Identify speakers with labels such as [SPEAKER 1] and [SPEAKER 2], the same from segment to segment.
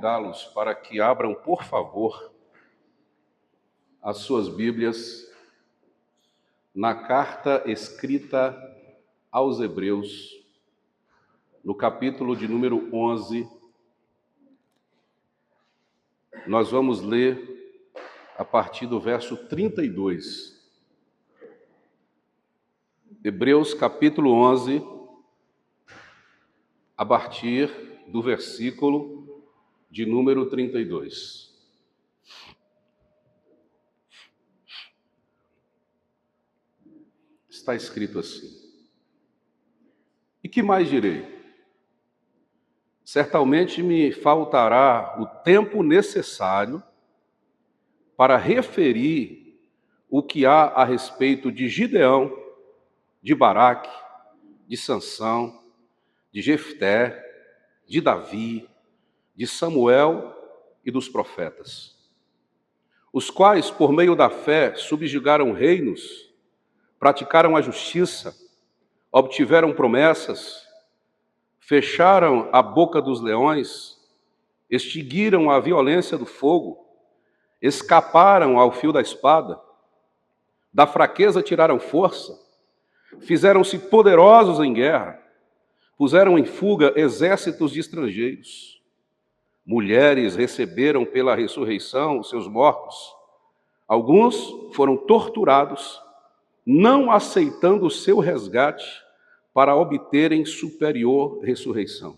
[SPEAKER 1] convidá-los para que abram, por favor, as suas Bíblias na carta escrita aos Hebreus, no capítulo de número 11. Nós vamos ler a partir do verso 32. Hebreus capítulo 11, a partir do versículo de número 32. Está escrito assim: E que mais direi? Certamente me faltará o tempo necessário para referir o que há a respeito de Gideão, de Baraque, de Sansão, de Jefté, de Davi, de Samuel e dos profetas, os quais, por meio da fé, subjugaram reinos, praticaram a justiça, obtiveram promessas, fecharam a boca dos leões, extinguiram a violência do fogo, escaparam ao fio da espada, da fraqueza tiraram força, fizeram-se poderosos em guerra, puseram em fuga exércitos de estrangeiros. Mulheres receberam pela ressurreição os seus mortos. Alguns foram torturados, não aceitando o seu resgate para obterem superior ressurreição.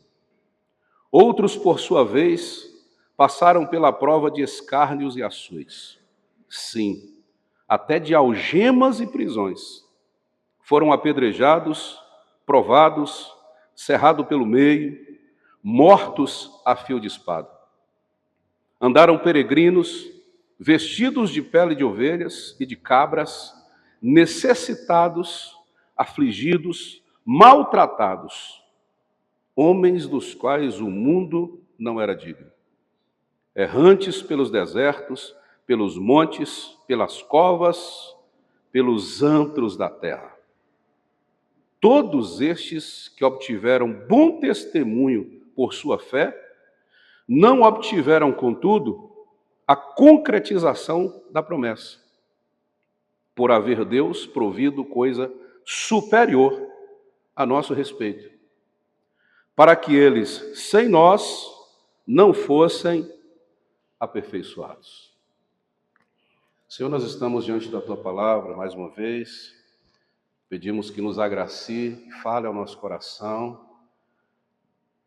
[SPEAKER 1] Outros, por sua vez, passaram pela prova de escárnios e açoites. Sim, até de algemas e prisões. Foram apedrejados, provados, cerrados pelo meio, mortos a fio de espada. Andaram peregrinos, vestidos de pele de ovelhas e de cabras, necessitados, afligidos, maltratados, homens dos quais o mundo não era digno. Errantes pelos desertos, pelos montes, pelas covas, pelos antros da terra. Todos estes que obtiveram bom testemunho por sua fé, não obtiveram, contudo, a concretização da promessa, por haver Deus provido coisa superior a nosso respeito, para que eles, sem nós, não fossem aperfeiçoados. Senhor, nós estamos diante da Tua palavra mais uma vez, pedimos que nos agracie, fale ao nosso coração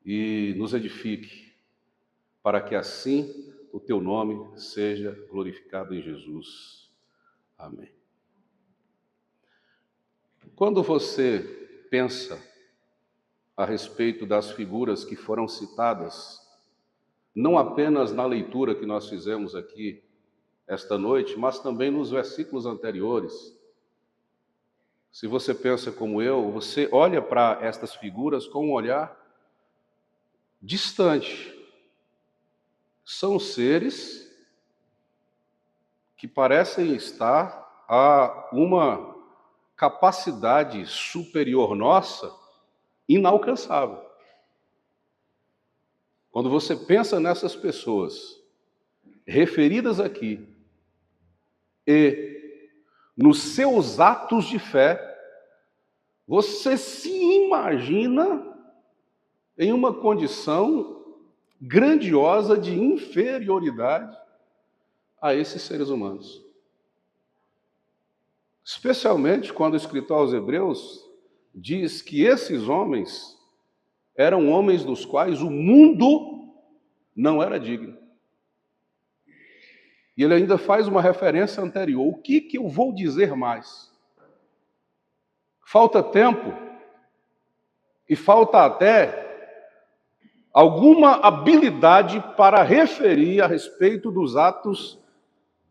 [SPEAKER 1] e nos edifique, para que assim o Teu nome seja glorificado em Jesus. Amém. Quando você pensa a respeito das figuras que foram citadas, não apenas na leitura que nós fizemos aqui esta noite, mas também nos versículos anteriores, se você pensa como eu, você olha para estas figuras com um olhar distante. São seres que parecem estar a uma capacidade superior nossa inalcançável. Quando você pensa nessas pessoas referidas aqui e nos seus atos de fé, você se imagina em uma condição grandiosa de inferioridade a esses seres humanos. Especialmente quando o escritor aos Hebreus diz que esses homens eram homens dos quais o mundo não era digno. E ele ainda faz uma referência anterior. O que eu vou dizer mais? Falta tempo e falta até alguma habilidade para referir a respeito dos atos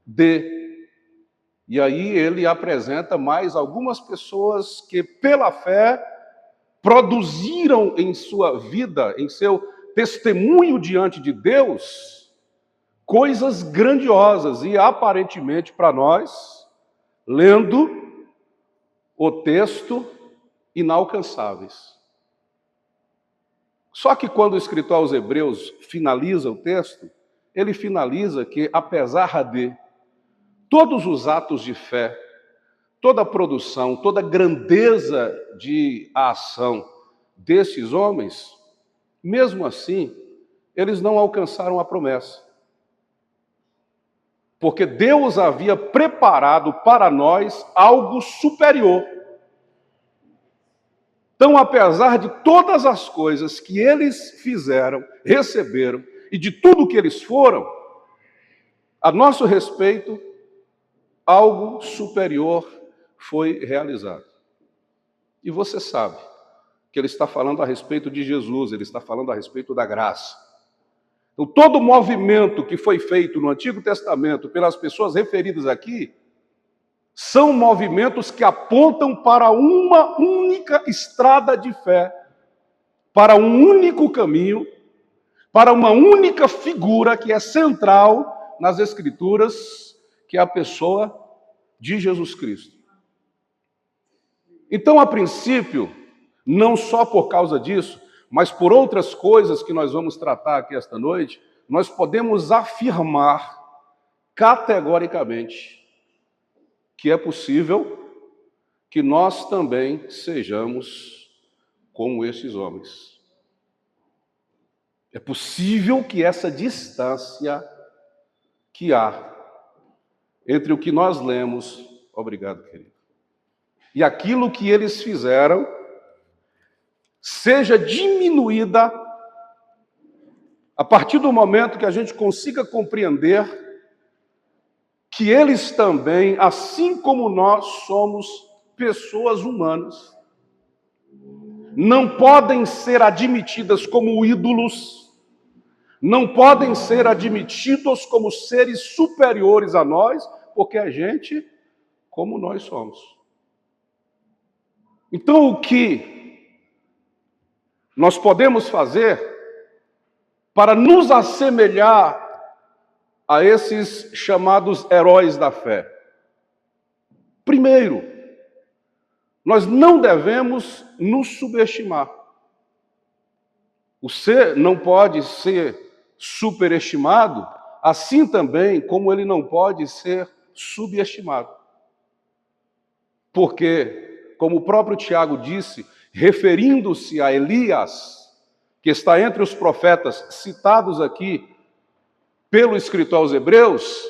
[SPEAKER 1] de. E aí ele apresenta mais algumas pessoas que, pela fé, produziram em sua vida, em seu testemunho diante de Deus, coisas grandiosas e aparentemente para nós, lendo o texto, inalcançáveis. Só que quando o escritor aos Hebreus finaliza o texto, ele finaliza que, apesar de todos os atos de fé, toda a produção, toda a grandeza de ação desses homens, mesmo assim, eles não alcançaram a promessa. Porque Deus havia preparado para nós algo superior. Então, apesar de todas as coisas que eles fizeram, receberam, e de tudo que eles foram, a nosso respeito, algo superior foi realizado. E você sabe que ele está falando a respeito de Jesus, ele está falando a respeito da graça. Então, todo o movimento que foi feito no Antigo Testamento pelas pessoas referidas aqui, são movimentos que apontam para uma única estrada de fé, para um único caminho, para uma única figura que é central nas Escrituras, que é a pessoa de Jesus Cristo. Então, a princípio, não só por causa disso, mas por outras coisas que nós vamos tratar aqui esta noite, nós podemos afirmar categoricamente que é possível que nós também sejamos como esses homens. É possível que essa distância que há entre o que nós lemos, obrigado, querido, e aquilo que eles fizeram, seja diminuída a partir do momento que a gente consiga compreender que eles também, assim como nós, somos pessoas humanas, não podem ser admitidas como ídolos, não podem ser admitidos como seres superiores a nós, porque a gente, como nós somos. Então, o que nós podemos fazer para nos assemelhar a esses chamados heróis da fé? Primeiro, nós não devemos nos subestimar. O ser não pode ser superestimado, assim também como ele não pode ser subestimado. Porque, como o próprio Tiago disse, referindo-se a Elias, que está entre os profetas citados aqui pelo escritor aos Hebreus,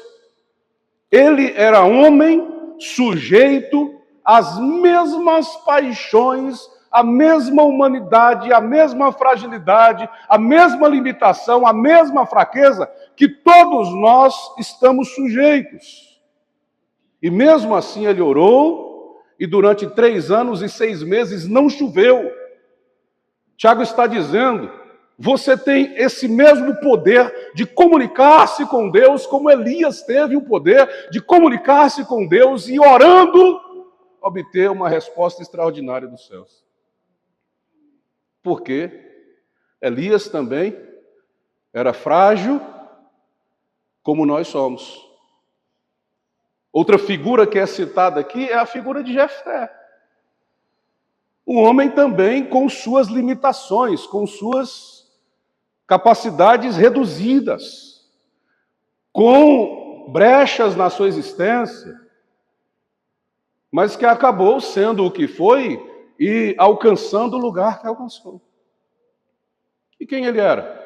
[SPEAKER 1] ele era homem sujeito às mesmas paixões, à mesma humanidade, à mesma fragilidade, à mesma limitação, à mesma fraqueza que todos nós estamos sujeitos. E mesmo assim ele orou, e durante 3 anos e 6 meses não choveu. Tiago está dizendo: você tem esse mesmo poder de comunicar-se com Deus, como Elias teve o poder de comunicar-se com Deus e, orando, obter uma resposta extraordinária dos céus. Porque Elias também era frágil, como nós somos. Outra figura que é citada aqui é a figura de Jefté. Um homem também com suas limitações, com suas capacidades reduzidas, com brechas na sua existência, mas que acabou sendo o que foi e alcançando o lugar que alcançou. E quem ele era?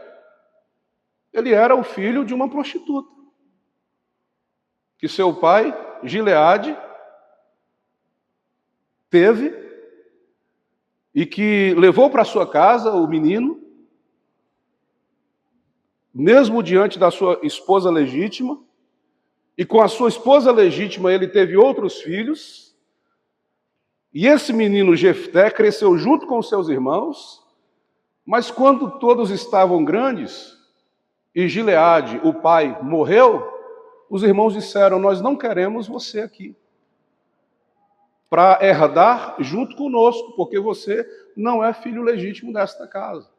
[SPEAKER 1] Ele era o filho de uma prostituta, que seu pai, Gileade, teve e que levou para sua casa o menino, mesmo diante da sua esposa legítima, e com a sua esposa legítima ele teve outros filhos, e esse menino Jefté cresceu junto com seus irmãos, mas quando todos estavam grandes, e Gileade, o pai, morreu, os irmãos disseram: nós não queremos você aqui para herdar junto conosco, porque você não é filho legítimo desta casa.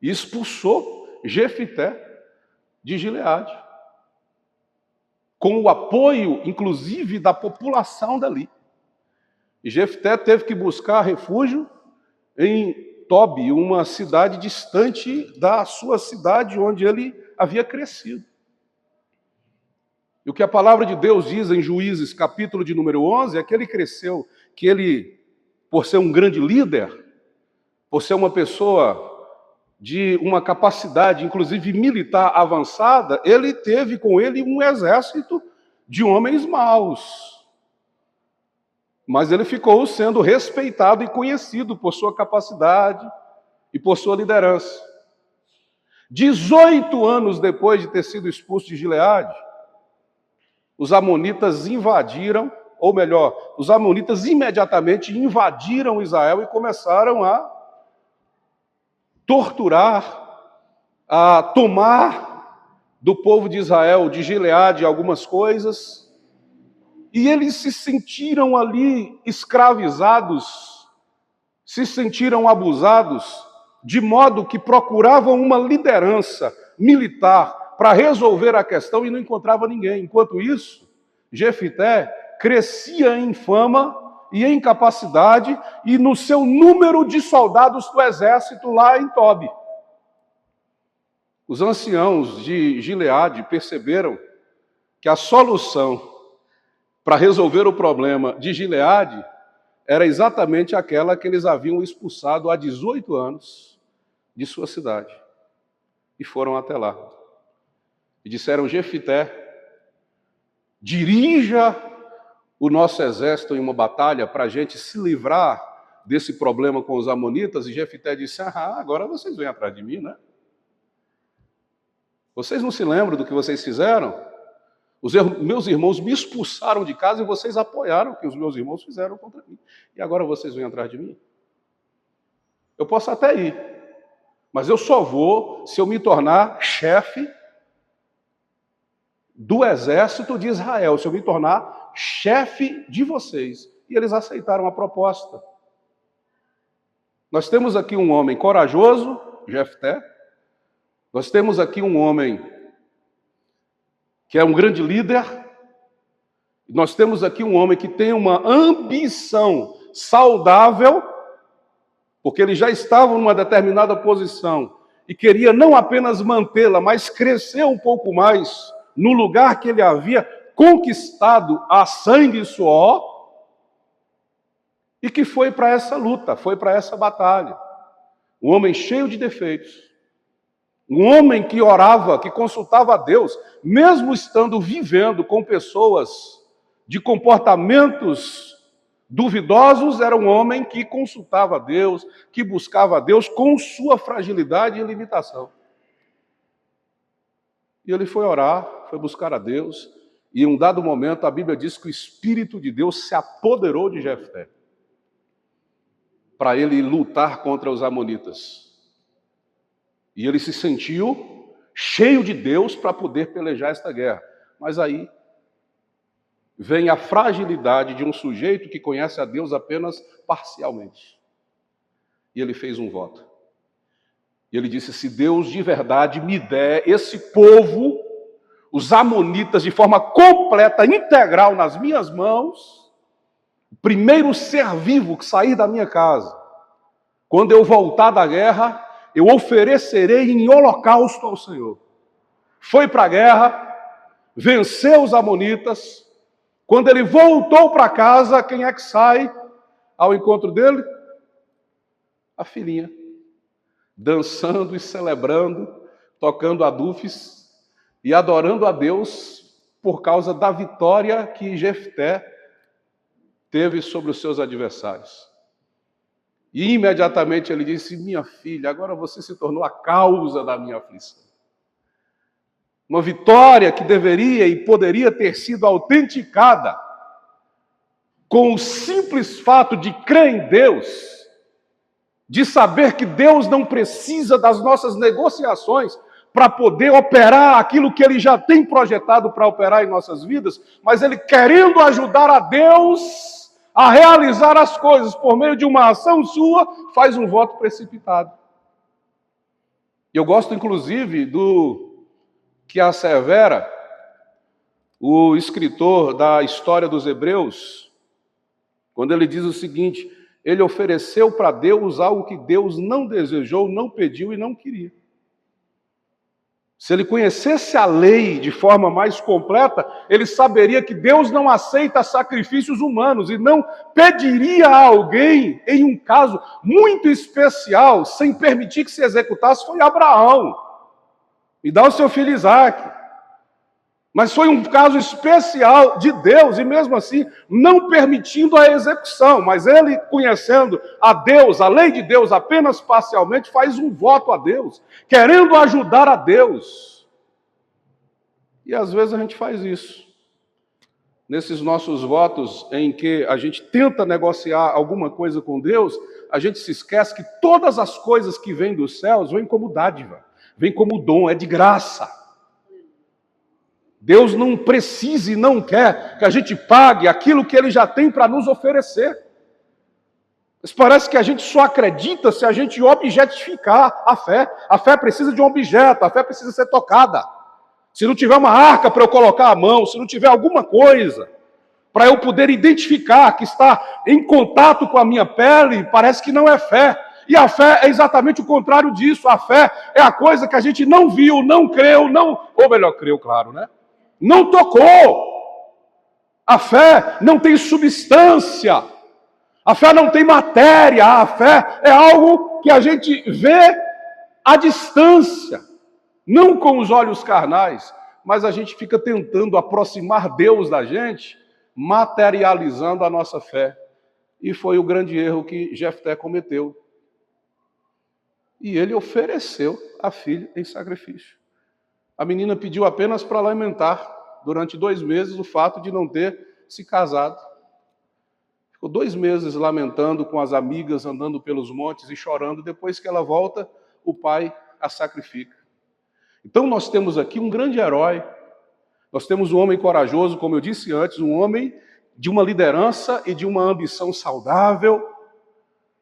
[SPEAKER 1] E expulsou Jefté de Gileade, com o apoio, inclusive, da população dali. E Jefté teve que buscar refúgio em Tobi, uma cidade distante da sua cidade onde ele havia crescido. E o que a palavra de Deus diz em Juízes, capítulo de número 11, é que ele cresceu, que ele, por ser um grande líder, por ser uma pessoa de uma capacidade, inclusive militar avançada, ele teve com ele um exército de homens maus. Mas ele ficou sendo respeitado e conhecido por sua capacidade e por sua liderança. 18 anos depois de ter sido expulso de Gileade, os amonitas invadiram, ou melhor, os amonitas imediatamente invadiram Israel e começaram a torturar, a tomar do povo de Israel, de Gileade, algumas coisas. E eles se sentiram ali escravizados, se sentiram abusados, de modo que procuravam uma liderança militar para resolver a questão e não encontrava ninguém. Enquanto isso, Jefité crescia em fama e em capacidade e no seu número de soldados do exército lá em Tobi. Os anciãos de Gileade perceberam que a solução para resolver o problema de Gileade era exatamente aquela que eles haviam expulsado há 18 anos de sua cidade. E foram até lá. E disseram: Jefité, dirija o nosso exército em uma batalha para a gente se livrar desse problema com os amonitas. E Jefité disse: agora vocês vêm atrás de mim, né? Vocês não se lembram do que vocês fizeram? Os meus irmãos me expulsaram de casa e vocês apoiaram o que os meus irmãos fizeram contra mim. E agora vocês vêm atrás de mim? Eu posso até ir, mas eu só vou se eu me tornar chefe do exército de Israel, se eu me tornar chefe de vocês. E eles aceitaram a proposta. Nós temos aqui um homem corajoso, Jefté. Nós temos aqui um homem que é um grande líder. Nós temos aqui um homem que tem uma ambição saudável, porque ele já estava numa determinada posição e queria não apenas mantê-la, mas crescer um pouco mais no lugar que ele havia conquistado a sangue e suor, e que foi para essa luta, foi para essa batalha. Um homem cheio de defeitos. Um homem que orava, que consultava a Deus, mesmo estando vivendo com pessoas de comportamentos duvidosos, era um homem que consultava a Deus, que buscava a Deus com sua fragilidade e limitação. E ele foi orar, foi buscar a Deus, e em um dado momento a Bíblia diz que o Espírito de Deus se apoderou de Jefté para ele lutar contra os amonitas. E ele se sentiu cheio de Deus para poder pelejar esta guerra. Mas aí vem a fragilidade de um sujeito que conhece a Deus apenas parcialmente. E ele fez um voto. E ele disse: se Deus de verdade me der esse povo, os amonitas, de forma completa, integral nas minhas mãos, o primeiro ser vivo que sair da minha casa, quando eu voltar da guerra, eu oferecerei em holocausto ao Senhor. Foi para a guerra, venceu os amonitas. Quando ele voltou para casa, quem é que sai ao encontro dele? A filhinha, dançando e celebrando, tocando adufes e adorando a Deus por causa da vitória que Jefté teve sobre os seus adversários. E imediatamente ele disse: minha filha, agora você se tornou a causa da minha aflição. Uma vitória que deveria e poderia ter sido autenticada com o simples fato de crer em Deus, de saber que Deus não precisa das nossas negociações para poder operar aquilo que Ele já tem projetado para operar em nossas vidas, mas Ele querendo ajudar a Deus a realizar as coisas por meio de uma ação sua, faz um voto precipitado. Eu gosto, inclusive, do que assevera o escritor da história dos Hebreus, quando ele diz o seguinte: ele ofereceu para Deus algo que Deus não desejou, não pediu e não queria. Se ele conhecesse a lei de forma mais completa, ele saberia que Deus não aceita sacrifícios humanos e não pediria a alguém, em um caso muito especial, sem permitir que se executasse, foi Abraão. Me dá o seu filho Isaque. Mas foi um caso especial de Deus, e mesmo assim, não permitindo a execução. Mas ele, conhecendo a Deus, a lei de Deus apenas parcialmente, faz um voto a Deus, querendo ajudar a Deus. E às vezes a gente faz isso. Nesses nossos votos em que a gente tenta negociar alguma coisa com Deus, a gente se esquece que todas as coisas que vêm dos céus vêm como dádiva, vêm como dom, é de graça. Deus não precisa e não quer que a gente pague aquilo que Ele já tem para nos oferecer. Mas parece que a gente só acredita se a gente objetificar a fé. A fé precisa de um objeto, a fé precisa ser tocada. Se não tiver uma arca para eu colocar a mão, se não tiver alguma coisa para eu poder identificar que está em contato com a minha pele, parece que não é fé. E a fé é exatamente o contrário disso. A fé é a coisa que a gente não viu, não creu, ou melhor, creu, claro, né? Não tocou. A fé não tem substância. A fé não tem matéria. A fé é algo que a gente vê à distância. Não com os olhos carnais, mas a gente fica tentando aproximar Deus da gente, materializando a nossa fé. E foi o grande erro que Jefté cometeu. E ele ofereceu a filha em sacrifício. A menina pediu apenas para lamentar durante 2 meses o fato de não ter se casado. Ficou 2 meses lamentando com as amigas, andando pelos montes e chorando. Depois que ela volta, o pai a sacrifica. Então nós temos aqui um grande herói. Nós temos um homem corajoso, como eu disse antes, um homem de uma liderança e de uma ambição saudável,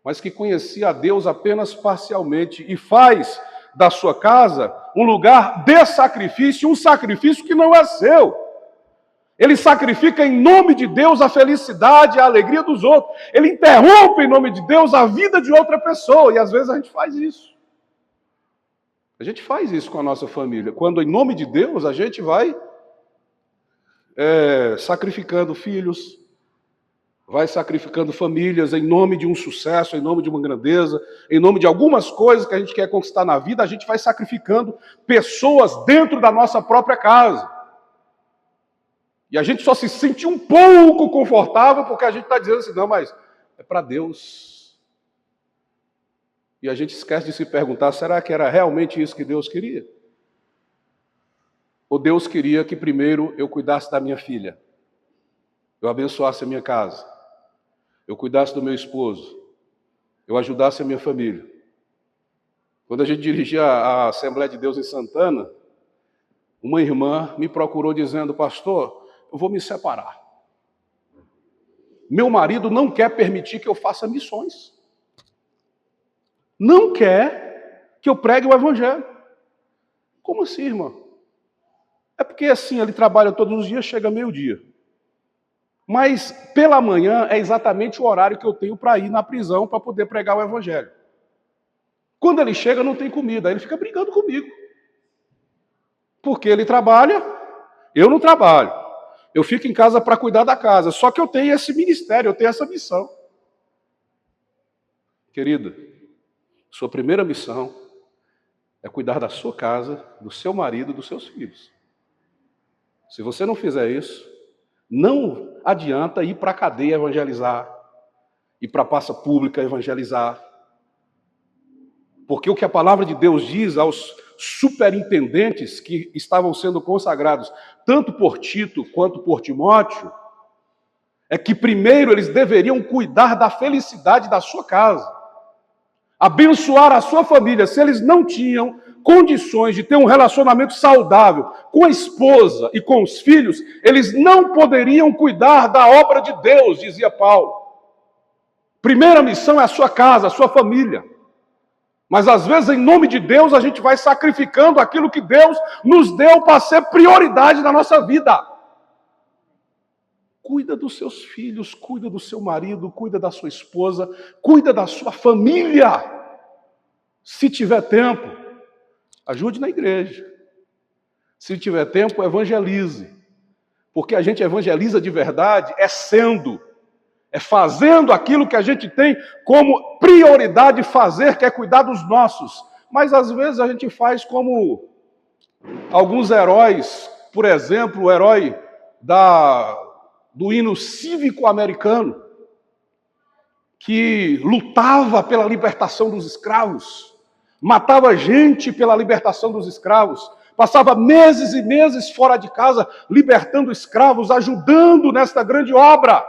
[SPEAKER 1] mas que conhecia a Deus apenas parcialmente e faz da sua casa um lugar de sacrifício, um sacrifício que não é seu. Ele sacrifica em nome de Deus a felicidade, a alegria dos outros. Ele interrompe em nome de Deus a vida de outra pessoa. E às vezes a gente faz isso. A gente faz isso com a nossa família. Quando em nome de Deus a gente vai sacrificando filhos, vai sacrificando famílias em nome de um sucesso, em nome de uma grandeza, em nome de algumas coisas que a gente quer conquistar na vida, a gente vai sacrificando pessoas dentro da nossa própria casa. E a gente só se sente um pouco confortável porque a gente está dizendo assim, não, mas é para Deus. E a gente esquece de se perguntar, será que era realmente isso que Deus queria? Ou Deus queria que primeiro eu cuidasse da minha filha, eu abençoasse a minha casa, eu cuidasse do meu esposo, eu ajudasse a minha família. Quando a gente dirigia a Assembleia de Deus em Santana, uma irmã me procurou dizendo, pastor, eu vou me separar. Meu marido não quer permitir que eu faça missões. Não quer que eu pregue o evangelho. Como assim, irmã? É porque assim, ele trabalha todos os dias, chega meio-dia. Mas pela manhã é exatamente o horário que eu tenho para ir na prisão para poder pregar o evangelho. Quando ele chega, não tem comida, aí ele fica brigando comigo. Porque ele trabalha, eu não trabalho. Eu fico em casa para cuidar da casa. Só que eu tenho esse ministério, eu tenho essa missão. Querida, sua primeira missão é cuidar da sua casa, do seu marido, dos seus filhos. Se você não fizer isso, não adianta ir para a cadeia evangelizar, ir para a praça pública evangelizar. Porque o que a palavra de Deus diz aos superintendentes que estavam sendo consagrados, tanto por Tito quanto por Timóteo, é que primeiro eles deveriam cuidar da felicidade da sua casa, abençoar a sua família. Se eles não tinham condições de ter um relacionamento saudável com a esposa e com os filhos, eles não poderiam cuidar da obra de Deus, dizia Paulo. Primeira missão é a sua casa, a sua família. Mas às vezes, em nome de Deus, a gente vai sacrificando aquilo que Deus nos deu para ser prioridade na nossa vida. Cuida dos seus filhos, cuida do seu marido, cuida da sua esposa, cuida da sua família. Se tiver tempo, ajude na igreja. Se tiver tempo, evangelize. Porque a gente evangeliza de verdade é fazendo aquilo que a gente tem como prioridade fazer, que é cuidar dos nossos. Mas às vezes a gente faz como alguns heróis, por exemplo, o herói do hino cívico americano, que lutava pela libertação dos escravos, matava gente pela libertação dos escravos, passava meses e meses fora de casa, libertando escravos, ajudando nesta grande obra.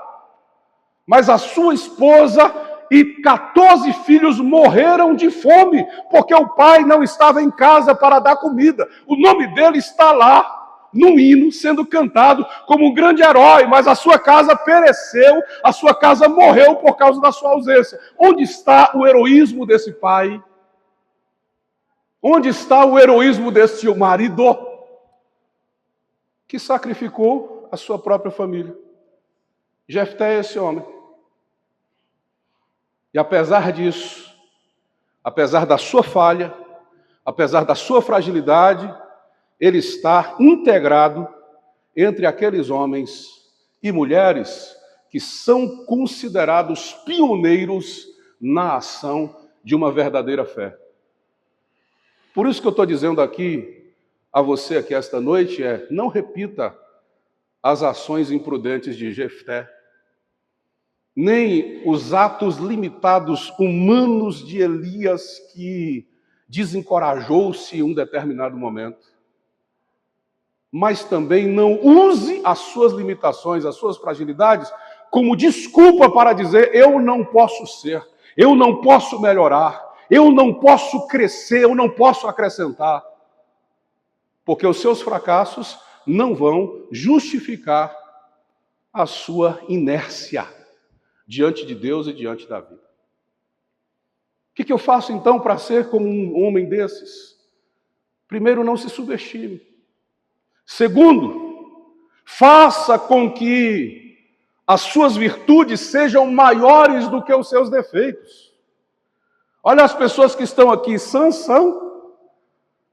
[SPEAKER 1] Mas a sua esposa e 14 filhos morreram de fome, porque o pai não estava em casa para dar comida. O nome dele está lá, no hino, sendo cantado como um grande herói, mas a sua casa pereceu, a sua casa morreu por causa da sua ausência. Onde está o heroísmo desse pai? Onde está o heroísmo desse marido que sacrificou a sua própria família? Jefté é esse homem. E apesar disso, apesar da sua falha, apesar da sua fragilidade, ele está integrado entre aqueles homens e mulheres que são considerados pioneiros na ação de uma verdadeira fé. Por isso que eu estou dizendo aqui a você aqui esta noite não repita as ações imprudentes de Jefté, nem os atos limitados humanos de Elias, que desencorajou-se em um determinado momento. Mas também não use as suas limitações, as suas fragilidades, como desculpa para dizer: eu não posso ser, eu não posso melhorar, eu não posso crescer, eu não posso acrescentar. Porque os seus fracassos não vão justificar a sua inércia diante de Deus e diante da vida. O que eu faço então para ser como um homem desses? Primeiro, não se subestime. Segundo, faça com que as suas virtudes sejam maiores do que os seus defeitos. Olha as pessoas que estão aqui, Sansão,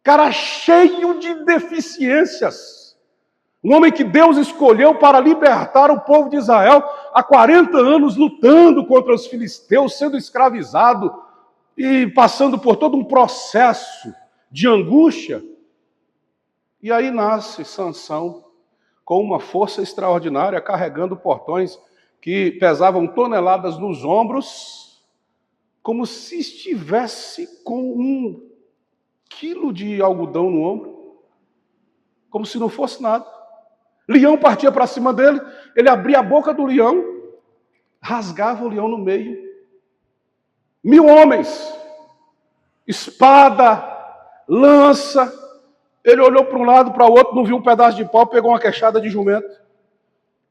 [SPEAKER 1] cara cheio de deficiências. Um homem que Deus escolheu para libertar o povo de Israel há 40 anos, lutando contra os filisteus, sendo escravizado e passando por todo um processo de angústia. E aí nasce Sansão com uma força extraordinária, carregando portões que pesavam toneladas nos ombros, como se estivesse com 1 quilo de algodão no ombro, como se não fosse nada. Leão partia para cima dele, ele abria a boca do leão, rasgava o leão no meio. 1000 homens, espada, lança. Ele olhou para um lado, para o outro, não viu um pedaço de pau, pegou uma queixada de jumento.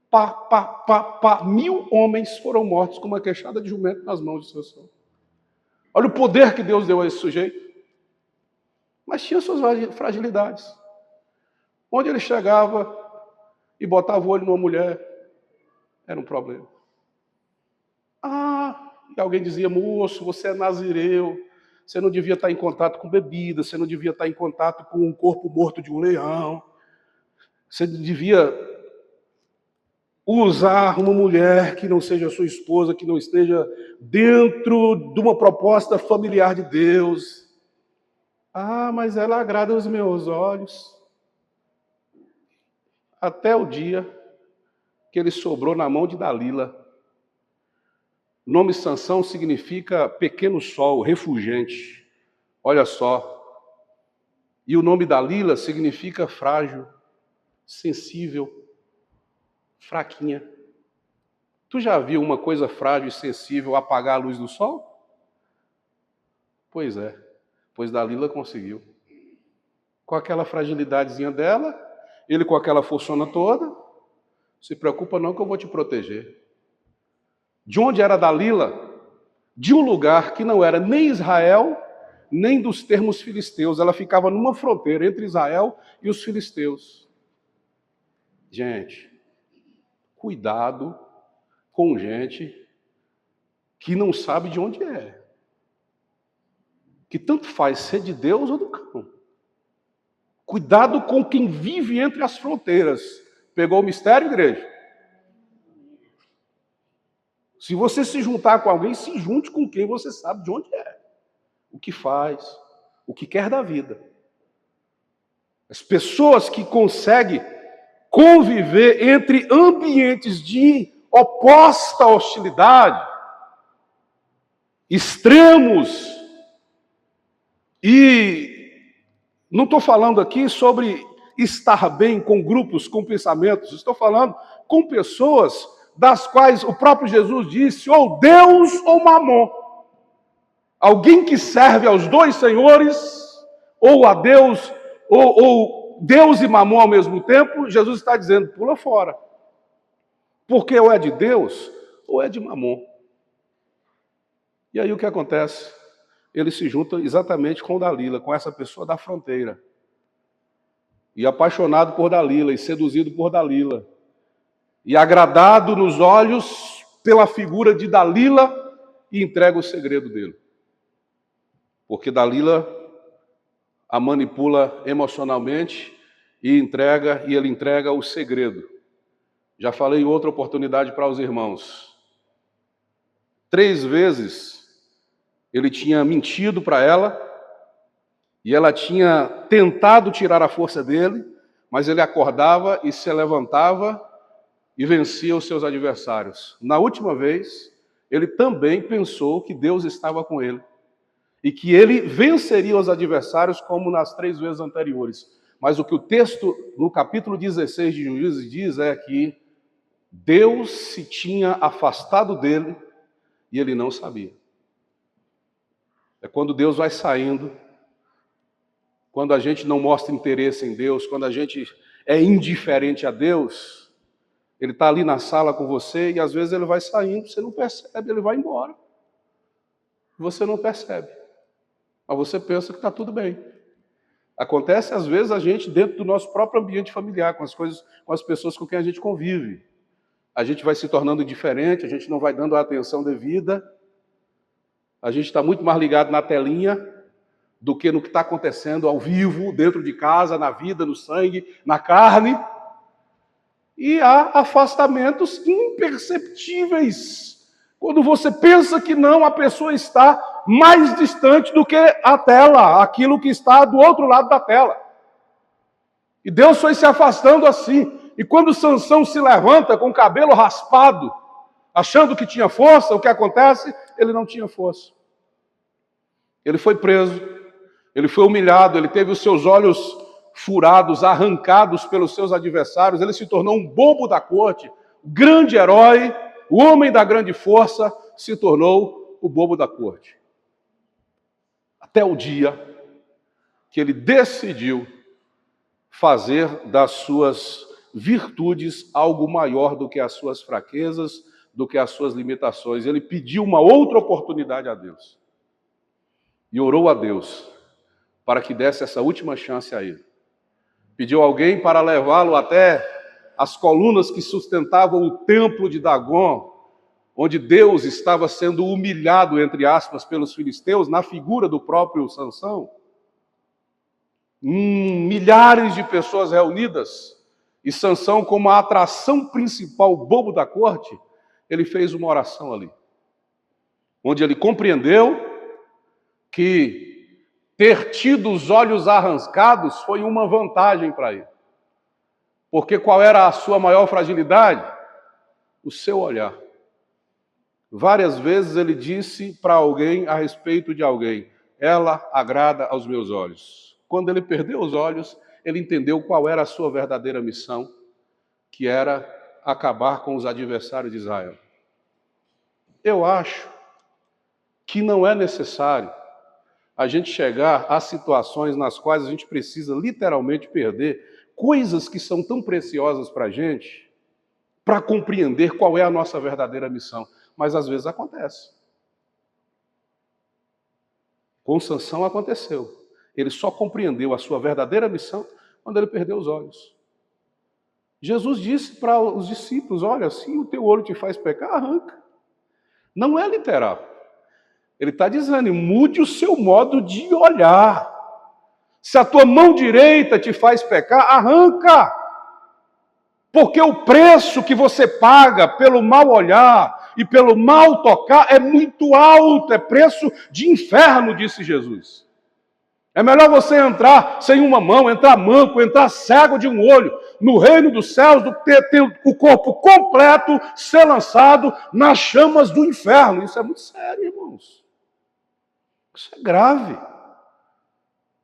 [SPEAKER 1] Pá, pá, pá, pá. 1000 homens foram mortos com uma queixada de jumento nas mãos de Sansão. Olha o poder que Deus deu a esse sujeito. Mas tinha suas fragilidades. Onde ele chegava e botava o olho numa mulher, era um problema. E alguém dizia: moço, você é nazireu, você não devia estar em contato com bebida, você não devia estar em contato com um corpo morto de um leão, você devia usar uma mulher que não seja sua esposa, que não esteja dentro de uma proposta familiar de Deus. Mas ela agrada aos meus olhos. Até o dia que ele sobrou na mão de Dalila. O nome Sansão significa pequeno sol, refulgente. Olha só. E o nome Dalila significa frágil, sensível, fraquinha. Tu já viu uma coisa frágil e sensível apagar a luz do sol? Pois é. Pois Dalila conseguiu. Com aquela fragilidadezinha dela, ele com aquela forçona toda, se preocupa não que eu vou te proteger. De onde era Dalila? De um lugar que não era nem Israel, nem dos termos filisteus. Ela ficava numa fronteira entre Israel e os filisteus. Gente, Cuidado com gente que não sabe de onde é. Que tanto faz ser de Deus ou do cão. Cuidado com quem vive entre as fronteiras. Pegou o mistério, igreja? Se você se juntar com alguém, se junte com quem você sabe de onde é. O que faz, o que quer da vida. As pessoas que conseguem conviver entre ambientes de oposta hostilidade, extremos, e não estou falando aqui sobre estar bem com grupos, com pensamentos, estou falando com pessoas das quais o próprio Jesus disse, ou Deus ou Mamon. Alguém que serve aos dois senhores, ou a Deus, ou Deus e Mamon ao mesmo tempo, Jesus está dizendo, pula fora. Porque ou é de Deus, ou é de Mamon. E aí o que acontece? Ele se junta exatamente com Dalila, com essa pessoa da fronteira. E apaixonado por Dalila, e seduzido por Dalila. E agradado nos olhos pela figura de Dalila, e entrega o segredo dele. Porque Dalila a manipula emocionalmente e ele entrega o segredo. Já falei em outra oportunidade para os irmãos. 3 vezes ele tinha mentido para ela e ela tinha tentado tirar a força dele, mas ele acordava e se levantava e vencia os seus adversários. Na última vez, ele também pensou que Deus estava com ele e que ele venceria os adversários como nas 3 vezes anteriores. Mas o que o texto, no capítulo 16 de Juízes, diz é que Deus se tinha afastado dele e ele não sabia. É quando Deus vai saindo, quando a gente não mostra interesse em Deus, quando a gente é indiferente a Deus, ele está ali na sala com você e às vezes ele vai saindo, você não percebe, ele vai embora. Você não percebe. Mas você pensa que está tudo bem. Acontece às vezes a gente dentro do nosso próprio ambiente familiar, com as coisas, com as pessoas com quem a gente convive. A gente vai se tornando indiferente, a gente não vai dando a atenção devida. A gente está muito mais ligado na telinha do que no que está acontecendo ao vivo, dentro de casa, na vida, no sangue, na carne. E há afastamentos imperceptíveis. Quando você pensa que não, a pessoa está mais distante do que a tela, aquilo que está do outro lado da tela. E Deus foi se afastando assim. E quando Sansão se levanta com o cabelo raspado, achando que tinha força, o que acontece? Ele não tinha força. Ele foi preso, ele foi humilhado, ele teve os seus olhos furados, arrancados pelos seus adversários, ele se tornou um bobo da corte, o grande herói, o homem da grande força, se tornou o bobo da corte. Até o dia que ele decidiu fazer das suas virtudes algo maior do que as suas fraquezas, do que as suas limitações. Ele pediu uma outra oportunidade a Deus. E orou a Deus para que desse essa última chance a ele. Pediu alguém para levá-lo até as colunas que sustentavam o templo de Dagon, onde Deus estava sendo humilhado, entre aspas, pelos filisteus, na figura do próprio Sansão. Milhares de pessoas reunidas, e Sansão, como a atração principal, o bobo da corte, ele fez uma oração ali, onde ele compreendeu que ter tido os olhos arrancados foi uma vantagem para ele. Porque qual era a sua maior fragilidade? O seu olhar. Várias vezes ele disse para alguém a respeito de alguém, ela agrada aos meus olhos. Quando ele perdeu os olhos, ele entendeu qual era a sua verdadeira missão, que era acabar com os adversários de Israel. Eu acho que não é necessário a gente chegar a situações nas quais a gente precisa literalmente perder coisas que são tão preciosas para a gente, para compreender qual é a nossa verdadeira missão. Mas às vezes acontece. Com Sansão aconteceu. Ele só compreendeu a sua verdadeira missão quando ele perdeu os olhos. Jesus disse para os discípulos: olha, se o teu olho te faz pecar, arranca. Não é literal. Ele está dizendo: mude o seu modo de olhar. Se a tua mão direita te faz pecar, arranca. Porque o preço que você paga pelo mal olhar e pelo mal tocar é muito alto, é preço de inferno, disse Jesus. É melhor você entrar sem uma mão, entrar manco, entrar cego de um olho no reino dos céus do que ter o corpo completo ser lançado nas chamas do inferno. Isso é muito sério, irmãos. Isso é grave.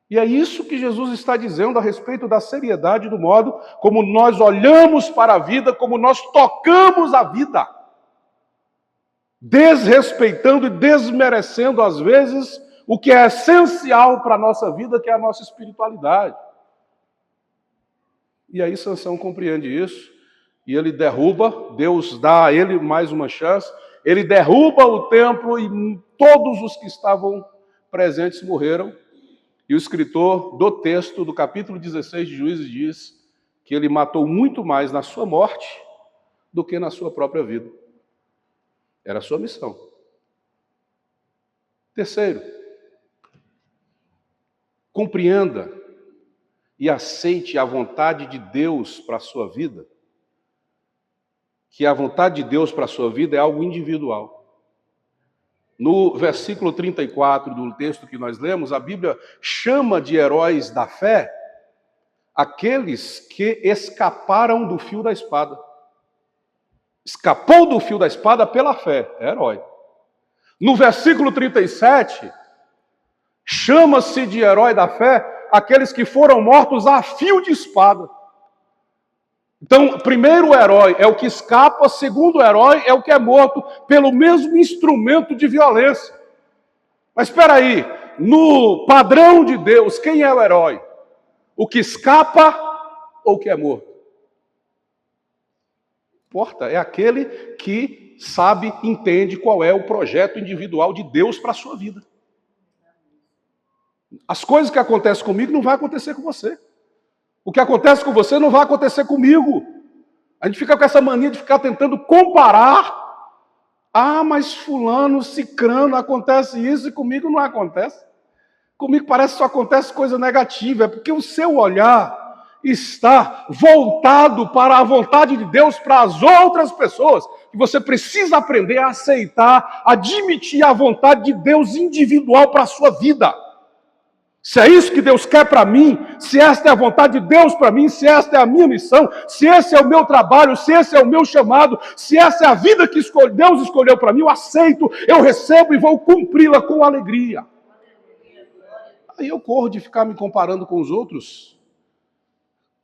[SPEAKER 1] E é isso que Jesus está dizendo a respeito da seriedade do modo como nós olhamos para a vida, como nós tocamos a vida. Desrespeitando e desmerecendo, às vezes, o que é essencial para a nossa vida, que é a nossa espiritualidade. E aí Sansão compreende isso, e ele derruba, Deus dá a ele mais uma chance, ele derruba o templo e todos os que estavam presentes morreram. E o escritor do texto, do capítulo 16 de Juízes, diz que ele matou muito mais na sua morte do que na sua própria vida. Era a sua missão. Terceiro, compreenda e aceite a vontade de Deus para a sua vida, que a vontade de Deus para a sua vida é algo individual. No versículo 34 do texto que nós lemos, a Bíblia chama de heróis da fé aqueles que escaparam do fio da espada. Escapou do fio da espada pela fé, é herói. No versículo 37, chama-se de herói da fé aqueles que foram mortos a fio de espada. Então, primeiro herói é o que escapa, segundo herói é o que é morto pelo mesmo instrumento de violência. Mas espera aí, no padrão de Deus, quem é o herói? O que escapa ou o que é morto? Importa, é aquele que sabe, entende qual é o projeto individual de Deus para a sua vida. As coisas que acontecem comigo não vão acontecer com você. O que acontece com você não vai acontecer comigo. A gente fica com essa mania de ficar tentando comparar. Ah, mas fulano, cicrano, acontece isso e comigo não acontece. Comigo parece que só acontece coisa negativa. É porque o seu olhar está voltado para a vontade de Deus para as outras pessoas. E você precisa aprender a aceitar, admitir a vontade de Deus individual para a sua vida. Se é isso que Deus quer para mim, se esta é a vontade de Deus para mim, se esta é a minha missão, se esse é o meu trabalho, se esse é o meu chamado, se essa é a vida que Deus escolheu para mim, eu aceito, eu recebo e vou cumpri-la com alegria. Aí eu corro de ficar me comparando com os outros,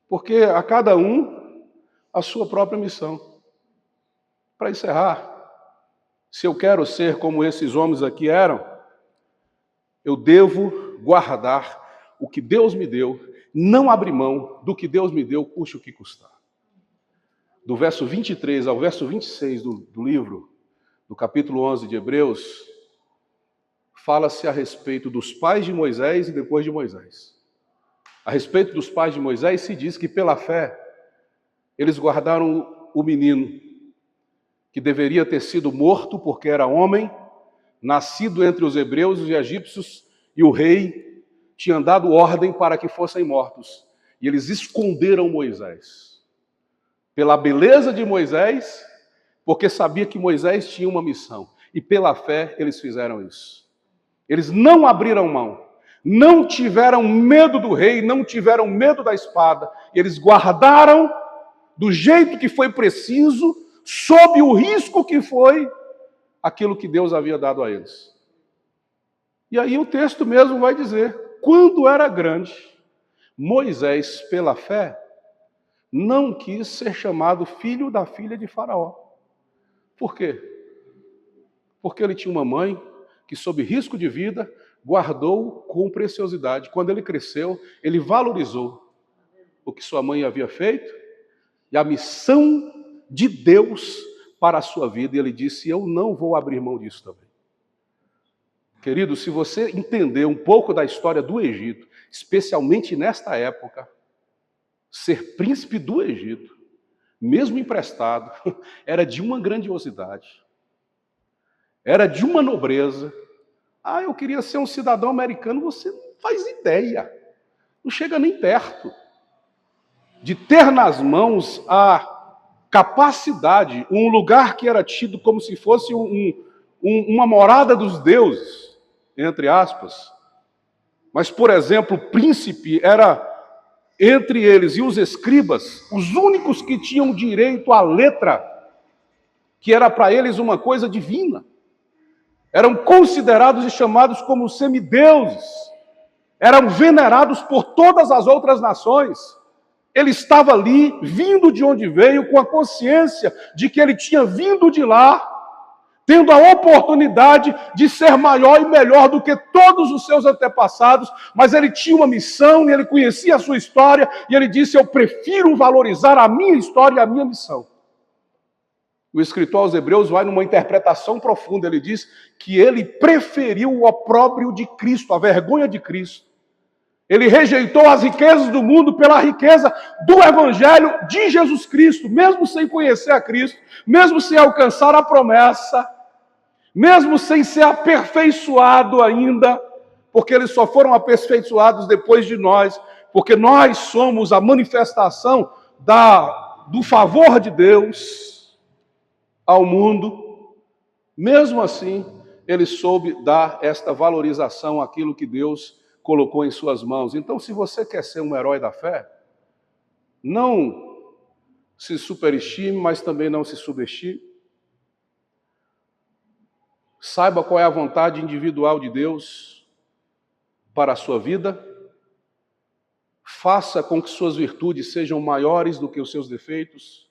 [SPEAKER 1] porque a cada um a sua própria missão. Para encerrar, se eu quero ser como esses homens aqui eram, eu devo guardar o que Deus me deu, não abrir mão do que Deus me deu, custe o que custar. Do verso 23 ao verso 26 do livro, do capítulo 11 de Hebreus, fala-se a respeito dos pais de Moisés e depois de Moisés. A respeito dos pais de Moisés, se diz que pela fé, eles guardaram o menino, que deveria ter sido morto porque era homem, nascido entre os hebreus e os egípcios, e o rei tinha dado ordem para que fossem mortos. E eles esconderam Moisés. Pela beleza de Moisés, porque sabia que Moisés tinha uma missão. E pela fé eles fizeram isso. Eles não abriram mão. Não tiveram medo do rei, não tiveram medo da espada. Eles guardaram do jeito que foi preciso, sob o risco que foi, aquilo que Deus havia dado a eles. E aí o texto mesmo vai dizer, quando era grande, Moisés, pela fé, não quis ser chamado filho da filha de Faraó. Por quê? Porque ele tinha uma mãe que, sob risco de vida, guardou com preciosidade. Quando ele cresceu, ele valorizou o que sua mãe havia feito e a missão de Deus para a sua vida. E ele disse, eu não vou abrir mão disso também. Querido, se você entender um pouco da história do Egito, especialmente nesta época, ser príncipe do Egito mesmo emprestado, era de uma grandiosidade, era de uma nobreza. Ah, eu queria ser um cidadão americano, você não faz ideia, não chega nem perto de ter nas mãos a capacidade, um lugar que era tido como se fosse uma morada dos deuses, entre aspas. Mas, por exemplo, o príncipe era, entre eles e os escribas, os únicos que tinham direito à letra, que era para eles uma coisa divina. Eram considerados e chamados como semideuses. Eram venerados por todas as outras nações. Ele estava ali, vindo de onde veio, com a consciência de que ele tinha vindo de lá, tendo a oportunidade de ser maior e melhor do que todos os seus antepassados, mas ele tinha uma missão, e ele conhecia a sua história, e ele disse: eu prefiro valorizar a minha história e a minha missão. O escritor aos Hebreus vai numa interpretação profunda, ele diz que ele preferiu o opróbrio de Cristo, a vergonha de Cristo. Ele rejeitou as riquezas do mundo pela riqueza do Evangelho de Jesus Cristo, mesmo sem conhecer a Cristo, mesmo sem alcançar a promessa, mesmo sem ser aperfeiçoado ainda, porque eles só foram aperfeiçoados depois de nós, porque nós somos a manifestação do favor de Deus ao mundo. Mesmo assim, ele soube dar esta valorização àquilo que Deus colocou em suas mãos. Então, se você quer ser um herói da fé, não se superestime, mas também não se subestime. Saiba qual é a vontade individual de Deus para a sua vida. Faça com que suas virtudes sejam maiores do que os seus defeitos.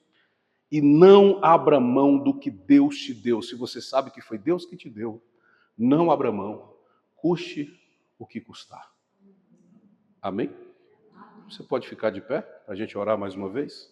[SPEAKER 1] E não abra mão do que Deus te deu. Se você sabe que foi Deus que te deu, não abra mão. Custe o que custar. Amém? Você pode ficar de pé para a gente orar mais uma vez?